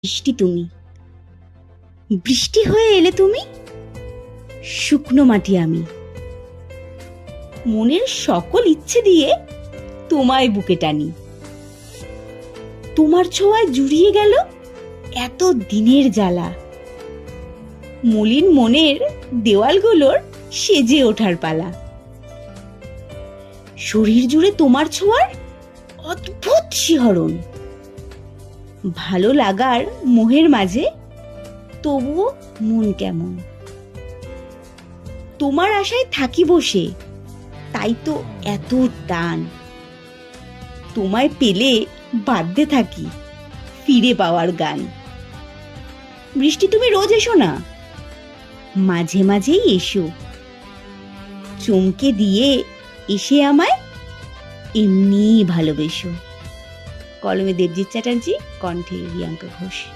বৃষ্টি তুমি, বৃষ্টি হয়ে এলে তুমি, শুকনো মাটি আমি। মনের সকল ইচ্ছে দিয়ে তোমায় বুকে টানি। তোমার ছোঁয়ায় জুড়িয়ে গেল এত দিনের জ্বালা। মলিন মনের দেওয়ালগুলোর সেজে ওঠার পালা। শরীর জুড়ে তোমার ছোঁয়ার অদ্ভুত শিহরণ। ভালো লাগার মোহের মাঝে তবুও মন কেমন। তোমার আশায় থাকি বসে, তাই তো এত টান। তোমায় পেলে বাধ্যে থাকি ফিরে পাওয়ার গান। বৃষ্টি তুমি রোজ এসো না, মাঝে মাঝেই এসো। চমকে দিয়ে এসে আমায় এমনি ভালোবেসো। কলমে দেবজিৎ চ্যাটার্জি, কণ্ঠে রিয়াঙ্কা ঘোষ।